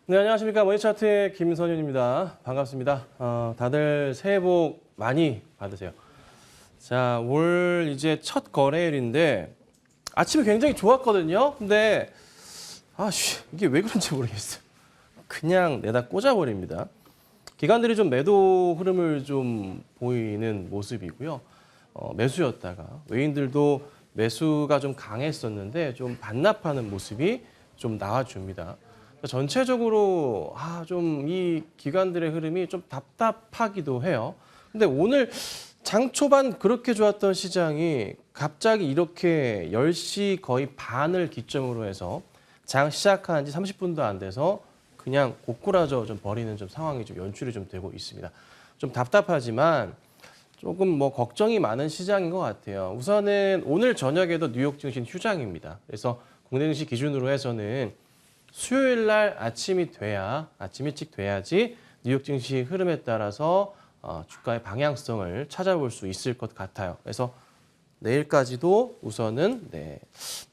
네, 안녕하십니까. 머니차트의 김선윤입니다. 반갑습니다. 다들 새해 복 많이 받으세요. 자, 올 이제 첫 거래일인데 아침에 굉장히 좋았거든요. 근데 이게 왜 그런지 모르겠어요. 그냥 내다 꽂아버립니다. 기관들이 좀 매도 흐름을 좀 보이는 모습이고요. 매수였다가 외인들도 매수가 좀 강했었는데 좀 반납하는 모습이 좀 나와줍니다. 전체적으로 좀 이 기관들의 흐름이 좀 답답하기도 해요. 근데 오늘 장 초반 그렇게 좋았던 시장이 갑자기 이렇게 10시 거의 반을 기점으로 해서 장 시작한 지 30분도 안 돼서 그냥 고꾸라져 좀 버리는 좀 상황이 좀 연출이 좀 되고 있습니다. 좀 답답하지만 조금 뭐 걱정이 많은 시장인 것 같아요. 우선은 오늘 저녁에도 뉴욕 증시 휴장입니다. 그래서 국내 증시 기준으로 해서는 수요일 날 아침 일찍 돼야지 뉴욕 증시 흐름에 따라서 주가의 방향성을 찾아볼 수 있을 것 같아요. 그래서 내일까지도 우선은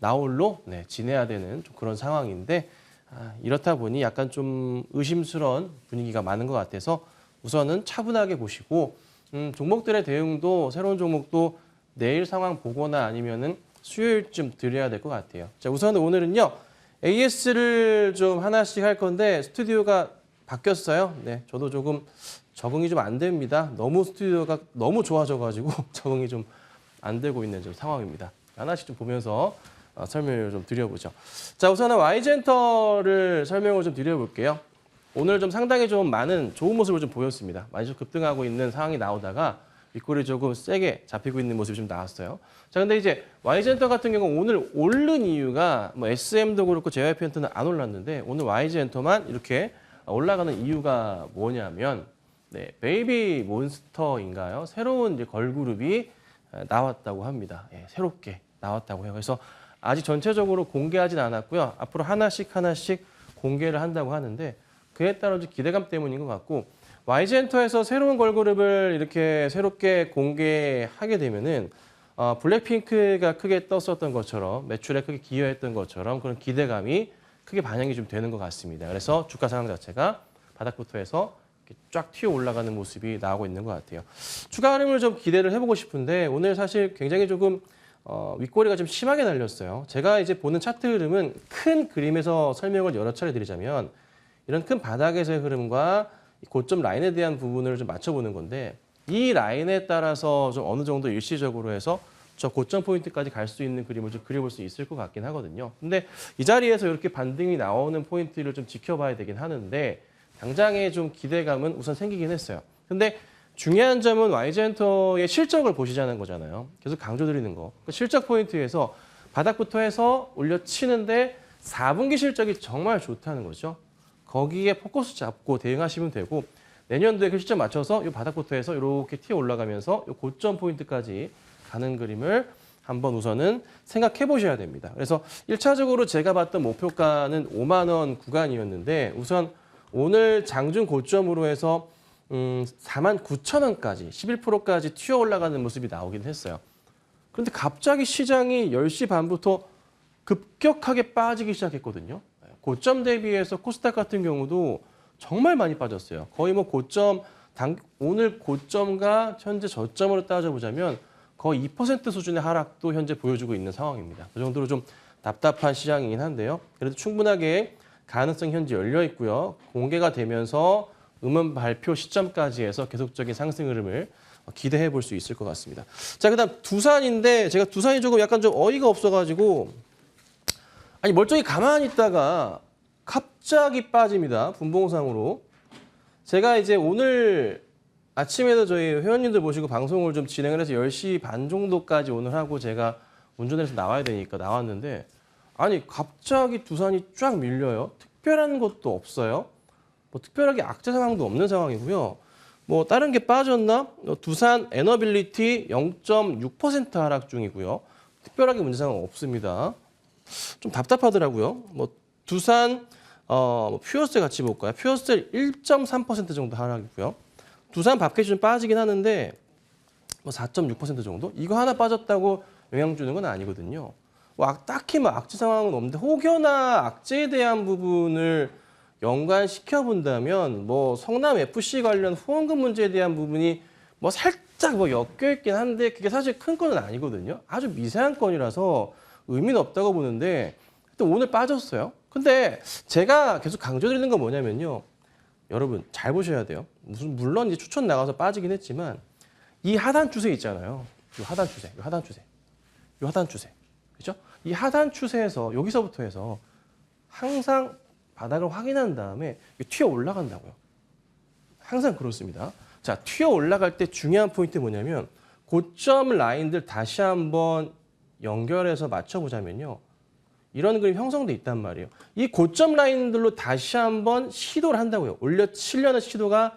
나홀로 지내야 되는 좀 그런 상황인데 이렇다 보니 약간 좀 의심스러운 분위기가 많은 것 같아서 우선은 차분하게 보시고 종목들의 대응도 새로운 종목도 내일 상황 보거나 아니면은 수요일쯤 드려야 될 것 같아요. 자, 우선은 오늘은요. AS를 좀 하나씩 할 건데 스튜디오가 바뀌었어요. 네, 저도 조금 적응이 좀 안 됩니다. 너무 스튜디오가 너무 좋아져가지고 적응이 좀 안 되고 있는 좀 상황입니다. 하나씩 좀 보면서 설명을 좀 드려보죠. 자, 우선은 Y젠터를 설명을 좀 드려볼게요. 오늘 좀 상당히 좀 많은 좋은 모습을 좀 보였습니다. 많이 좀 급등하고 있는 상황이 나오다가 윗골이 조금 세게 잡히고 있는 모습이 좀 나왔어요. 자, 근데 이제 Y젠터 같은 경우 오늘 오른 이유가 뭐 SM도 그렇고 JYP엔터는 안 올랐는데 오늘 Y젠터만 이렇게 올라가는 이유가 뭐냐면 베이비 몬스터인가요? 새로운 이제 걸그룹이 나왔다고 합니다. 새롭게 나왔다고 해요. 그래서 아직 전체적으로 공개하진 않았고요. 앞으로 하나씩 공개를 한다고 하는데 그에 따른 기대감 때문인 것 같고 Y젠터에서 새로운 걸그룹을 이렇게 새롭게 공개하게 되면은 블랙핑크가 크게 떴었던 것처럼 매출에 크게 기여했던 것처럼 그런 기대감이 크게 반영이 좀 되는 것 같습니다. 그래서 주가 상황 자체가 바닥부터 해서 쫙 튀어 올라가는 모습이 나오고 있는 것 같아요. 추가 흐름을 좀 기대를 해보고 싶은데 오늘 사실 굉장히 조금 윗꼬리가 좀 심하게 날렸어요. 제가 이제 보는 차트 흐름은 큰 그림에서 설명을 여러 차례 드리자면 이런 큰 바닥에서의 흐름과 고점 라인에 대한 부분을 좀 맞춰보는 건데 이 라인에 따라서 좀 어느 정도 일시적으로 해서 저 고점 포인트까지 갈 수 있는 그림을 좀 그려볼 수 있을 것 같긴 하거든요. 근데 이 자리에서 이렇게 반등이 나오는 포인트를 좀 지켜봐야 되긴 하는데 당장의 좀 기대감은 우선 생기긴 했어요. 근데 중요한 점은 Y젠터의 실적을 보시자는 거잖아요. 계속 강조드리는 거. 그 실적 포인트에서 바닥부터 해서 올려치는데 4분기 실적이 정말 좋다는 거죠. 거기에 포커스 잡고 대응하시면 되고 내년도에 그 시점 맞춰서 이 바닥부터 해서 이렇게 튀어 올라가면서 이 고점 포인트까지 가는 그림을 한번 우선은 생각해 보셔야 됩니다. 그래서 1차적으로 제가 봤던 목표가는 5만 원 구간이었는데 우선 오늘 장중 고점으로 해서 4만 9천 원까지 11%까지 튀어 올라가는 모습이 나오긴 했어요. 그런데 갑자기 시장이 10시 반부터 급격하게 빠지기 시작했거든요. 고점 대비해서 코스닥 같은 경우도 정말 많이 빠졌어요. 거의 뭐 오늘 고점과 현재 저점으로 따져보자면 거의 2% 수준의 하락도 현재 보여주고 있는 상황입니다. 그 정도로 좀 답답한 시장이긴 한데요. 그래도 충분하게 가능성이 현재 열려 있고요. 공개가 되면서 음원 발표 시점까지 해서 계속적인 상승 흐름을 기대해 볼 수 있을 것 같습니다. 자, 그다음 두산인데 제가 두산이 조금 약간 좀 어이가 없어가지고 멀쩡히 가만히 있다가 갑자기 빠집니다. 분봉상으로. 제가 이제 오늘 아침에도 저희 회원님들 모시고 방송을 좀 진행을 해서 10시 반 정도까지 오늘 하고 제가 운전해서 나와야 되니까 나왔는데 갑자기 두산이 쫙 밀려요. 특별한 것도 없어요. 뭐 특별하게 악재 상황도 없는 상황이고요. 뭐 다른 게 빠졌나? 두산 에너빌리티 0.6% 하락 중이고요. 특별하게 문제 상황 없습니다. 좀 답답하더라고요. 뭐 두산 퓨어셀 같이 볼까요? 퓨어셀 1.3% 정도 하락이고요. 두산 밥캐시 좀 빠지긴 하는데 뭐 4.6% 정도? 이거 하나 빠졌다고 영향 주는 건 아니거든요. 딱히 악재 상황은 없는데 혹여나 악재에 대한 부분을 연관시켜 본다면 뭐 성남 FC 관련 후원금 문제에 대한 부분이 뭐 살짝 뭐 엮여 있긴 한데 그게 사실 큰 건은 아니거든요. 아주 미세한 건이라서 의미는 없다고 보는데 또 오늘 빠졌어요. 근데 제가 계속 강조드리는 건 뭐냐면요. 여러분 잘 보셔야 돼요. 물론 이제 추천 나가서 빠지긴 했지만 이 하단 추세 있잖아요. 이 하단 추세, 이 하단 추세, 이 하단 추세. 그렇죠? 이 하단 추세에서 여기서부터 해서 항상 바닥을 확인한 다음에 튀어 올라간다고요. 항상 그렇습니다. 자, 튀어 올라갈 때 중요한 포인트 뭐냐면 고점 라인들 다시 한번 연결해서 맞춰보자면요. 이런 그림이 형성돼 있단 말이에요. 이 고점 라인들로 다시 한번 시도를 한다고요. 올려치려는 시도가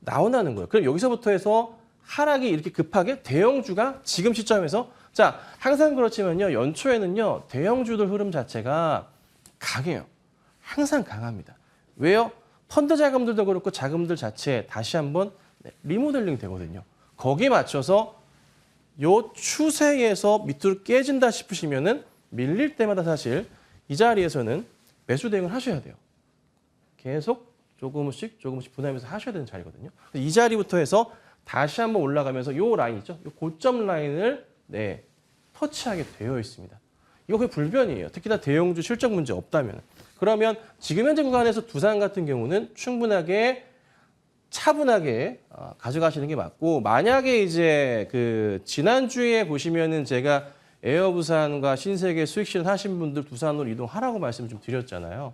나온다는 거예요. 그럼 여기서부터 해서 하락이 이렇게 급하게 대형주가 지금 시점에서 자, 항상 그렇지만요. 연초에는요. 대형주들 흐름 자체가 강해요. 항상 강합니다. 왜요? 펀드 자금들도 그렇고 자금들 자체 다시 한번 리모델링 되거든요. 거기에 맞춰서 요 추세에서 밑으로 깨진다 싶으시면은 밀릴 때마다 사실 이 자리에서는 매수 대응을 하셔야 돼요. 계속 조금씩 분할하면서 하셔야 되는 자리거든요. 이 자리부터 해서 다시 한번 올라가면서 요 라인 있죠? 요 고점 라인을 터치하게 되어 있습니다. 이거 거의 불변이에요. 특히나 대형주 실적 문제 없다면. 그러면 지금 현재 구간에서 두산 같은 경우는 충분하게 차분하게 가져가시는 게 맞고 만약에 이제 그 지난주에 보시면은 제가 에어부산과 신세계 수익 실현하신 분들 두산으로 이동하라고 말씀 좀 드렸잖아요.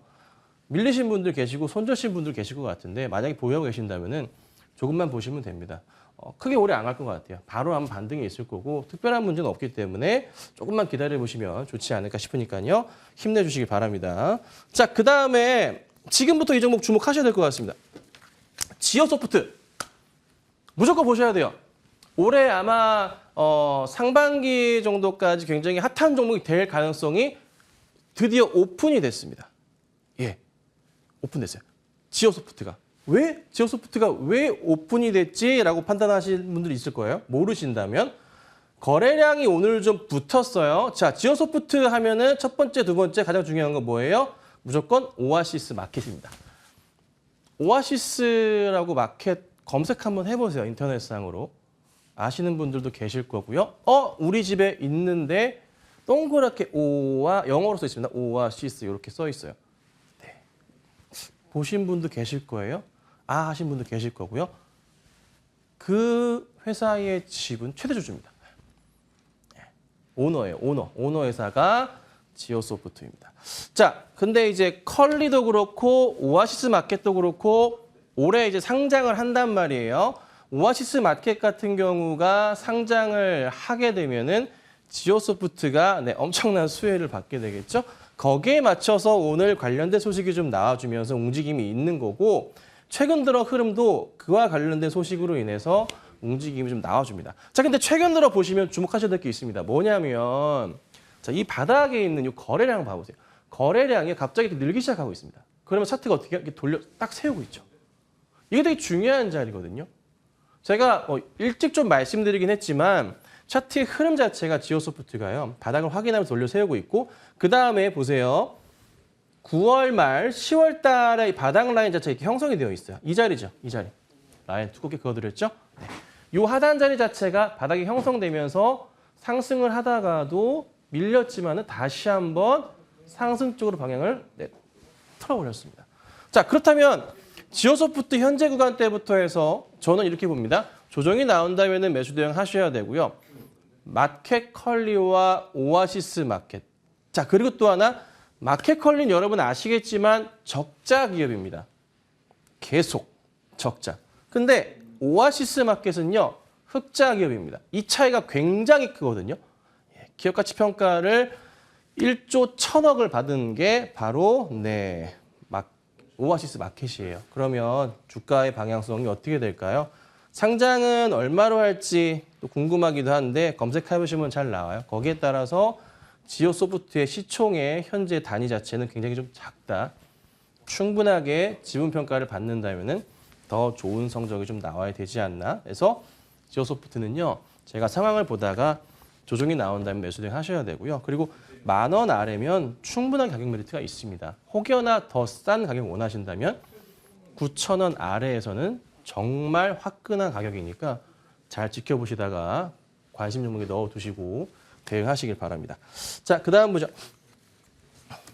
밀리신 분들 계시고 손절신 분들 계실 것 같은데 만약에 보유하고 계신다면은 조금만 보시면 됩니다. 크게 오래 안 갈 것 같아요. 바로 한번 반등이 있을 거고 특별한 문제는 없기 때문에 조금만 기다려 보시면 좋지 않을까 싶으니까요. 힘내주시기 바랍니다. 자, 그다음에 지금부터 이 종목 주목하셔야 될 것 같습니다. 지오소프트 무조건 보셔야 돼요. 올해 아마 상반기 정도까지 굉장히 핫한 종목이 될 가능성이 드디어 오픈이 됐습니다. 예, 오픈됐어요. 지오소프트가. 지오소프트가 왜 오픈이 됐지라고 판단하시는 분들이 있을 거예요. 모르신다면 거래량이 오늘 좀 붙었어요. 자, 지오소프트 하면은 첫 번째, 두 번째 가장 중요한 건 뭐예요? 무조건 오아시스 마켓입니다. 오아시스라고 마켓 검색 한번 해보세요. 인터넷상으로. 아시는 분들도 계실 거고요. 우리 집에 있는데 동그랗게 오와 영어로 써 있습니다. 오아시스 이렇게 써 있어요. 네. 보신 분도 계실 거예요. 하신 분도 계실 거고요. 그 회사의 지분 최대 주주입니다. 오너예요. 오너 회사가 지오소프트입니다. 자, 근데 이제 컬리도 그렇고 오아시스 마켓도 그렇고 올해 이제 상장을 한단 말이에요. 오아시스 마켓 같은 경우가 상장을 하게 되면은 지오소프트가 엄청난 수혜를 받게 되겠죠. 거기에 맞춰서 오늘 관련된 소식이 좀 나와주면서 움직임이 있는 거고 최근 들어 흐름도 그와 관련된 소식으로 인해서 움직임이 좀 나와줍니다. 자, 근데 최근 들어 보시면 주목하셔야 될 게 있습니다. 뭐냐면 자, 이 바닥에 있는 이 거래량 봐보세요. 거래량이 갑자기 이렇게 늘기 시작하고 있습니다. 그러면 차트가 어떻게 이렇게 돌려 딱 세우고 있죠. 이게 되게 중요한 자리거든요. 제가 일찍 좀 말씀드리긴 했지만 차트의 흐름 자체가 지오소프트가요. 바닥을 확인하면서 돌려 세우고 있고 그 다음에 보세요. 9월 말 10월 달에 이 바닥 라인 자체가 이렇게 형성이 되어 있어요. 이 자리죠. 이 자리. 라인 두껍게 그어드렸죠. 네. 이 하단 자리 자체가 바닥이 형성되면서 상승을 하다가도 밀렸지만은 다시 한번 상승 쪽으로 방향을 틀어버렸습니다. 자, 그렇다면 지오소프트 현재 구간 때부터 해서 저는 이렇게 봅니다. 조정이 나온다면은 매수 대응 하셔야 되고요. 마켓컬리와 오아시스 마켓. 자, 그리고 또 하나 마켓컬리는 여러분 아시겠지만 적자 기업입니다. 계속 적자. 근데 오아시스 마켓은요. 흑자 기업입니다. 이 차이가 굉장히 크거든요. 기업 가치 평가를 1조 1,000억을 받은 게 바로 오아시스 마켓이에요. 그러면 주가의 방향성이 어떻게 될까요? 상장은 얼마로 할지 또 궁금하기도 한데 검색해 보시면 잘 나와요. 거기에 따라서 지오소프트의 시총의 현재 단위 자체는 굉장히 좀 작다. 충분하게 지분 평가를 받는다면은 더 좋은 성적이 좀 나와야 되지 않나. 그래서 지오소프트는요. 제가 상황을 보다가 조정이 나온다면 매수 대응 하셔야 되고요. 그리고 10,000원 아래면 충분한 가격 메리트가 있습니다. 혹여나 더 싼 가격 원하신다면 9,000원 아래에서는 정말 화끈한 가격이니까 잘 지켜보시다가 관심 종목에 넣어두시고 대응하시길 바랍니다. 자, 그 다음 보죠.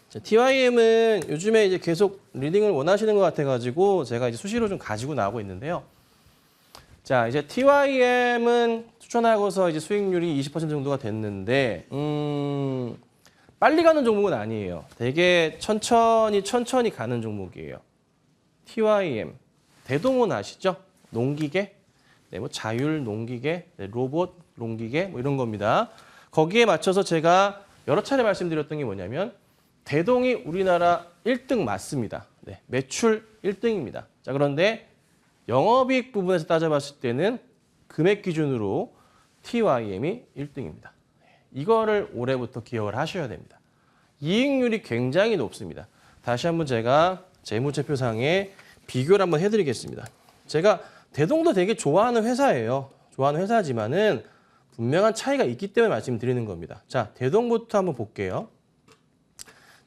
자, TYM은 요즘에 이제 계속 리딩을 원하시는 것 같아가지고 제가 이제 수시로 좀 가지고 나오고 있는데요. 자, 이제 TYM은 추천하고서 이제 수익률이 20% 정도가 됐는데, 빨리 가는 종목은 아니에요. 되게 천천히 가는 종목이에요. TYM. 대동원 아시죠? 농기계, 네, 뭐 자율 농기계, 네, 로봇 농기계 뭐 이런 겁니다. 거기에 맞춰서 제가 여러 차례 말씀드렸던 게 뭐냐면 대동이 우리나라 1등 맞습니다. 네, 매출 1등입니다. 자, 그런데 영업이익 부분에서 따져봤을 때는 금액 기준으로 TYM이 1등입니다. 이거를 올해부터 기억을 하셔야 됩니다. 이익률이 굉장히 높습니다. 다시 한번 제가 재무제표상에 비교를 한번 해드리겠습니다. 제가 대동도 되게 좋아하는 회사예요. 좋아하는 회사지만은 분명한 차이가 있기 때문에 말씀드리는 겁니다. 자, 대동부터 한번 볼게요.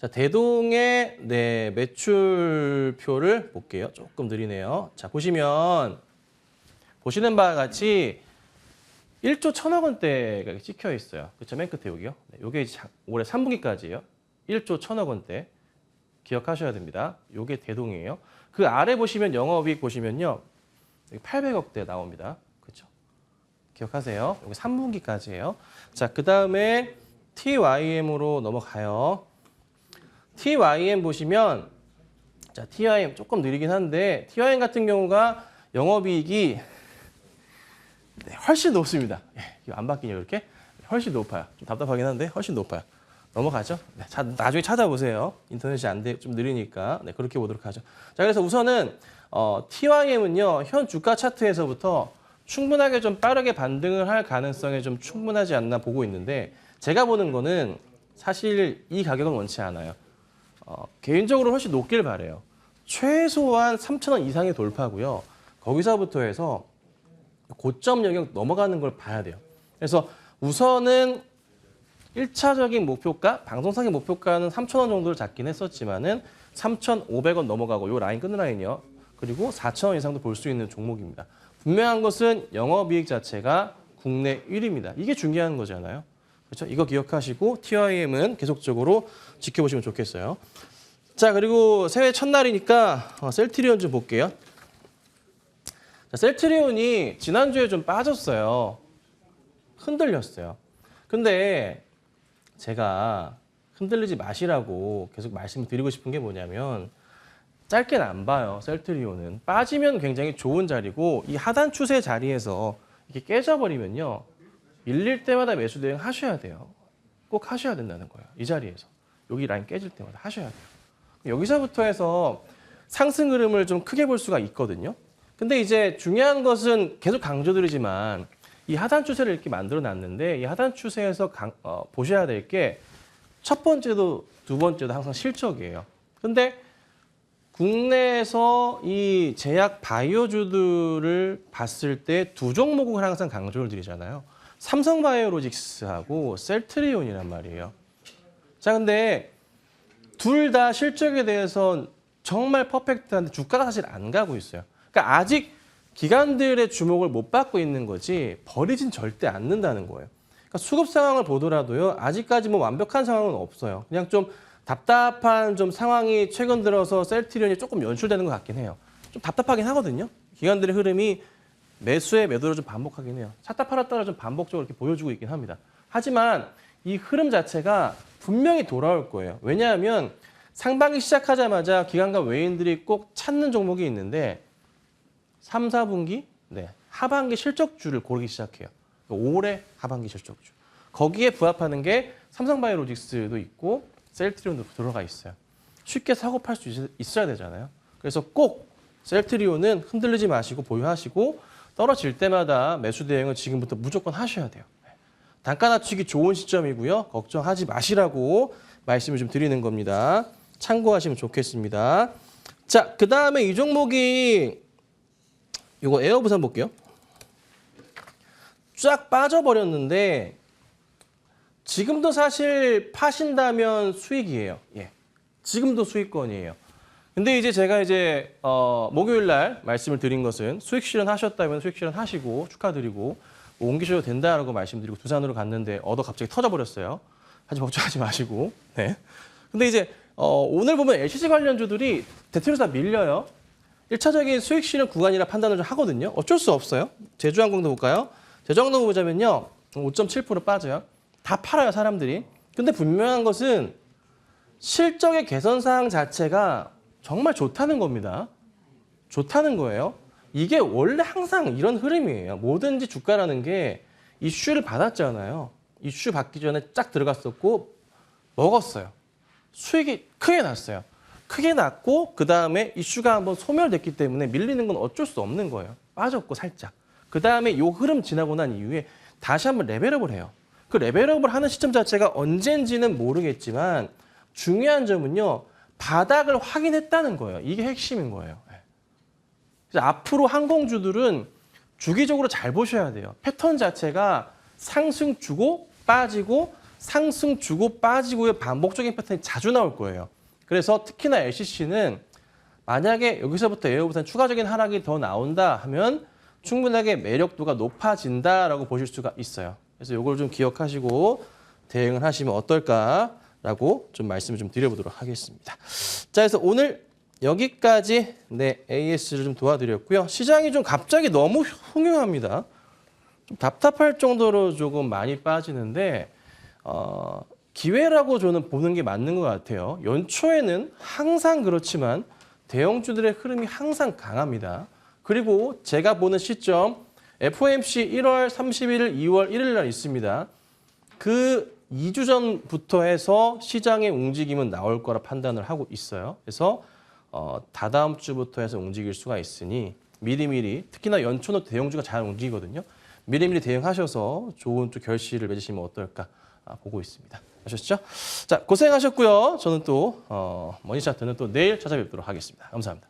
자, 대동의 네, 매출표를 볼게요. 조금 느리네요. 자, 보시는 바와 같이 1조 1,000억 원대가 찍혀 있어요. 그렇죠? 맨 끝에 여기요. 네, 요게 올해 3분기까지예요. 1조 1,000억 원대. 기억하셔야 됩니다. 요게 대동이에요. 그 아래 보시면 영업이익 보시면요. 800억대 나옵니다. 그렇죠? 기억하세요. 요게 3분기까지예요. 자, 그다음에 TYM으로 넘어가요. TYM 보시면 자, TYM 조금 느리긴 한데 TYM 같은 경우가 영업이익이 네, 훨씬 높습니다. 이거 안 바뀌냐 그렇게? 훨씬 높아요. 좀 답답하긴 한데 훨씬 높아요. 넘어가죠. 네, 나중에 찾아보세요. 인터넷이 안 돼, 좀 느리니까 네, 그렇게 보도록 하죠. 자, 그래서 우선은 TYM은요 현 주가 차트에서부터 충분하게 좀 빠르게 반등을 할 가능성이 좀 충분하지 않나 보고 있는데 제가 보는 거는 사실 이 가격은 원치 않아요. 개인적으로 훨씬 높길 바래요. 최소한 3,000원 이상의 돌파고요. 거기서부터 해서 고점 영역 넘어가는 걸 봐야 돼요. 그래서 우선은 1차적인 목표가, 방송상의 목표가는 3,000원 정도를 잡긴 했었지만은 3,500원 넘어가고 요 라인 끊는 라인이요. 그리고 4,000원 이상도 볼 수 있는 종목입니다. 분명한 것은 영업이익 자체가 국내 1위입니다. 이게 중요한 거잖아요. 그렇죠? 이거 기억하시고 TYM은 계속적으로 지켜보시면 좋겠어요. 자, 그리고 새해 첫날이니까 셀트리온 좀 볼게요. 자, 셀트리온이 지난주에 좀 빠졌어요. 흔들렸어요. 근데 제가 흔들리지 마시라고 계속 말씀을 드리고 싶은 게 뭐냐면 짧게는 안 봐요. 셀트리온은. 빠지면 굉장히 좋은 자리고 이 하단 추세 자리에서 이렇게 깨져버리면요. 밀릴 때마다 매수 대응 하셔야 돼요. 꼭 하셔야 된다는 거예요. 이 자리에서. 여기 라인 깨질 때마다 하셔야 돼요. 여기서부터 해서 상승 흐름을 좀 크게 볼 수가 있거든요. 근데 이제 중요한 것은 계속 강조드리지만 이 하단 추세를 이렇게 만들어 놨는데 이 하단 추세에서 보셔야 될 게 첫 번째도 두 번째도 항상 실적이에요. 근데 국내에서 이 제약 바이오주들을 봤을 때 두 종목을 항상 강조를 드리잖아요. 삼성바이오로직스하고 셀트리온이란 말이에요. 자, 근데 둘 다 실적에 대해서 정말 퍼펙트한데 주가가 사실 안 가고 있어요. 그러니까 아직 기관들의 주목을 못 받고 있는 거지 버리진 절대 않는다는 거예요. 그러니까 수급 상황을 보더라도요. 아직까지 뭐 완벽한 상황은 없어요. 그냥 좀 답답한 좀 상황이 최근 들어서 셀트리온이 조금 연출되는 것 같긴 해요. 좀 답답하긴 하거든요. 기관들의 흐름이 매수에 매도를 좀 반복하긴 해요. 샀다 팔았다를 좀 반복적으로 이렇게 보여주고 있긴 합니다. 하지만 이 흐름 자체가 분명히 돌아올 거예요. 왜냐하면 상반기 시작하자마자 기관과 외인들이 꼭 찾는 종목이 있는데 3, 4분기 네, 하반기 실적주를 고르기 시작해요. 올해 하반기 실적주. 거기에 부합하는 게 삼성바이오로직스도 있고 셀트리온도 들어가 있어요. 쉽게 사고 팔 수 있어야 되잖아요. 그래서 꼭 셀트리온은 흔들리지 마시고 보유하시고 떨어질 때마다 매수 대응을 지금부터 무조건 하셔야 돼요. 단가 낮추기 좋은 시점이고요. 걱정하지 마시라고 말씀을 좀 드리는 겁니다. 참고하시면 좋겠습니다. 자, 그 다음에 이 종목이 이거 에어부산 볼게요. 쫙 빠져버렸는데 지금도 사실 파신다면 수익이에요. 예. 지금도 수익권이에요. 근데 이제 제가 이제 목요일 날 말씀을 드린 것은 수익 실현하셨다면 수익 실현하시고 축하드리고 뭐 옮기셔도 된다라고 말씀드리고 두산으로 갔는데 얻어 갑자기 터져버렸어요. 하지 걱정하지 마시고. 네. 근데 이제 오늘 보면 LCC 관련주들이 대체로 다 밀려요. 1차적인 수익 실현 구간이라 판단을 좀 하거든요. 어쩔 수 없어요. 제주항공도 볼까요? 제주항공 보자면요. 5.7% 빠져요. 다 팔아요, 사람들이. 근데 분명한 것은 실적의 개선 사항 자체가 정말 좋다는 겁니다. 좋다는 거예요. 이게 원래 항상 이런 흐름이에요. 뭐든지 주가라는 게 이슈를 받았잖아요. 이슈 받기 전에 쫙 들어갔었고 먹었어요. 수익이 크게 났어요. 크게 났고 그다음에 이슈가 한번 소멸됐기 때문에 밀리는 건 어쩔 수 없는 거예요. 빠졌고 살짝. 그다음에 이 흐름 지나고 난 이후에 다시 한번 레벨업을 해요. 그 레벨업을 하는 시점 자체가 언젠지는 모르겠지만 중요한 점은요. 바닥을 확인했다는 거예요. 이게 핵심인 거예요. 그래서 앞으로 항공주들은 주기적으로 잘 보셔야 돼요. 패턴 자체가 상승 주고 빠지고 상승 주고 빠지고의 반복적인 패턴이 자주 나올 거예요. 그래서 특히나 LCC는 만약에 여기서부터 에어부산 추가적인 하락이 더 나온다 하면 충분하게 매력도가 높아진다라고 보실 수가 있어요. 그래서 이걸 좀 기억하시고 대응을 하시면 어떨까라고 좀 말씀을 좀 드려보도록 하겠습니다. 자, 그래서 오늘 여기까지 AS를 좀 도와드렸고요. 시장이 좀 갑자기 너무 흉흉합니다. 좀 답답할 정도로 조금 많이 빠지는데 기회라고 저는 보는 게 맞는 것 같아요. 연초에는 항상 그렇지만 대형주들의 흐름이 항상 강합니다. 그리고 제가 보는 시점 FOMC 1월 31일, 2월 1일 날 있습니다. 그 2주 전부터 해서 시장의 움직임은 나올 거라 판단을 하고 있어요. 그래서 다다음 주부터 해서 움직일 수가 있으니 미리미리 특히나 연초는 대형주가 잘 움직이거든요. 미리미리 대응하셔서 좋은 또 결실을 맺으시면 어떨까 보고 있습니다. 아셨죠? 자, 고생하셨고요. 저는 또 머니차트는 또 내일 찾아뵙도록 하겠습니다. 감사합니다.